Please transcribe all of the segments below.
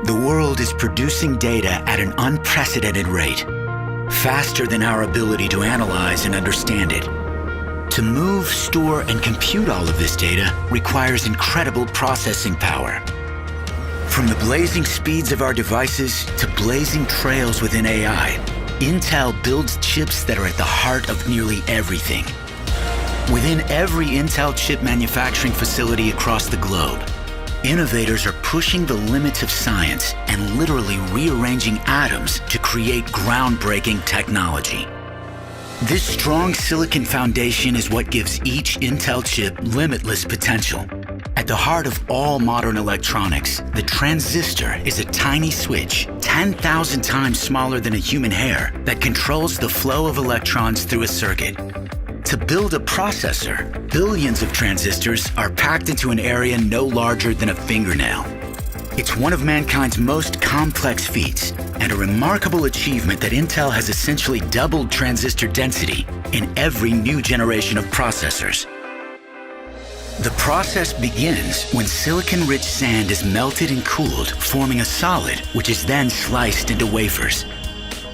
The world is producing data at an unprecedented rate, faster than our ability to analyze and understand it. To move, store, and compute all of this data requires incredible processing power. From the blazing speeds of our devices to blazing trails within AI, Intel builds chips that are at the heart of nearly everything. Within every Intel chip manufacturing facility across the globe, innovators are pushing the limits of science and literally rearranging atoms to create groundbreaking technology. This strong silicon foundation is what gives each Intel chip limitless potential. At the heart of all modern electronics, the transistor is a tiny switch, 10,000 times smaller than a human hair, that controls the flow of electrons through a circuit. To build a processor, billions of transistors are packed into an area no larger than a fingernail. It's one of mankind's most complex feats, and a remarkable achievement that Intel has essentially doubled transistor density in every new generation of processors. The process begins when silicon-rich sand is melted and cooled, forming a solid, which is then sliced into wafers.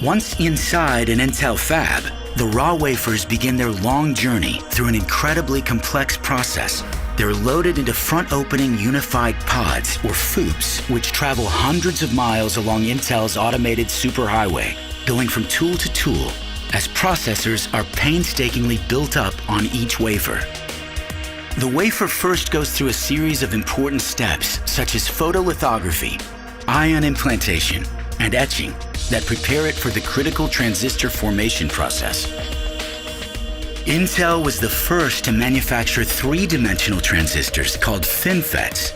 Once inside an Intel fab, the raw wafers begin their long journey through an incredibly complex process. They're loaded into front-opening unified pods, or FOUPs, which travel hundreds of miles along Intel's automated superhighway, going from tool to tool, as processors are painstakingly built up on each wafer. The wafer first goes through a series of important steps, such as photolithography, ion implantation, and etching, that prepare it for the critical transistor formation process. Intel was the first to manufacture three-dimensional transistors called FinFETs.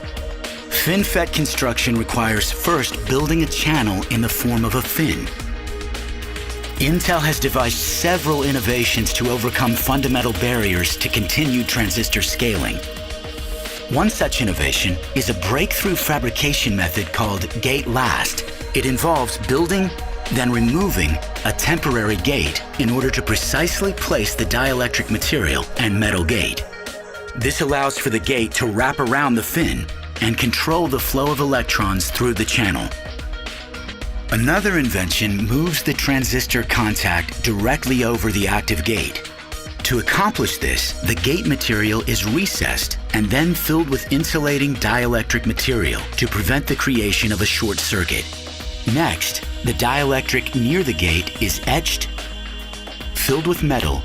FinFET construction requires first building a channel in the form of a fin. Intel has devised several innovations to overcome fundamental barriers to continued transistor scaling. One such innovation is a breakthrough fabrication method called gate-last. It involves building, then removing a temporary gate in order to precisely place the dielectric material and metal gate. This allows for the gate to wrap around the fin and control the flow of electrons through the channel. Another invention moves the transistor contact directly over the active gate. To accomplish this, the gate material is recessed and then filled with insulating dielectric material to prevent the creation of a short circuit. Next, the dielectric near the gate is etched, filled with metal,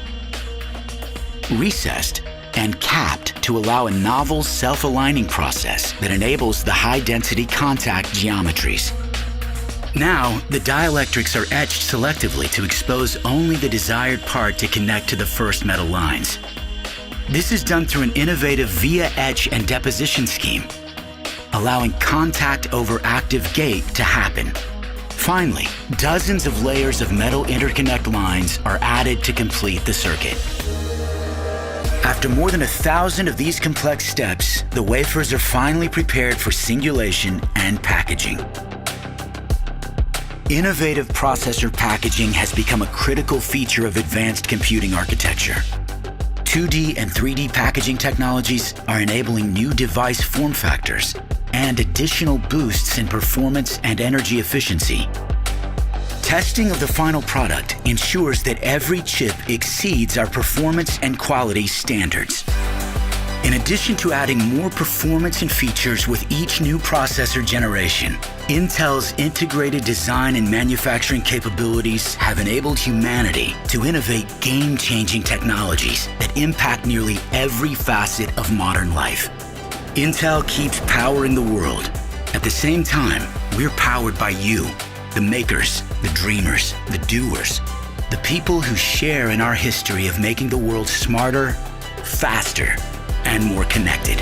recessed, and capped to allow a novel self-aligning process that enables the high-density contact geometries. Now, the dielectrics are etched selectively to expose only the desired part to connect to the first metal lines. This is done through an innovative via etch and deposition scheme, allowing contact over active gate to happen. Finally, dozens of layers of metal interconnect lines are added to complete the circuit. After more than 1,000 of these complex steps, the wafers are finally prepared for singulation and packaging. Innovative processor packaging has become a critical feature of advanced computing architecture. 2D and 3D packaging technologies are enabling new device form factors and additional boosts in performance and energy efficiency. Testing of the final product ensures that every chip exceeds our performance and quality standards. In addition to adding more performance and features with each new processor generation, Intel's integrated design and manufacturing capabilities have enabled humanity to innovate game-changing technologies that impact nearly every facet of modern life. Intel keeps powering the world. At the same time, we're powered by you, the makers, the dreamers, the doers, the people who share in our history of making the world smarter, faster, and more connected.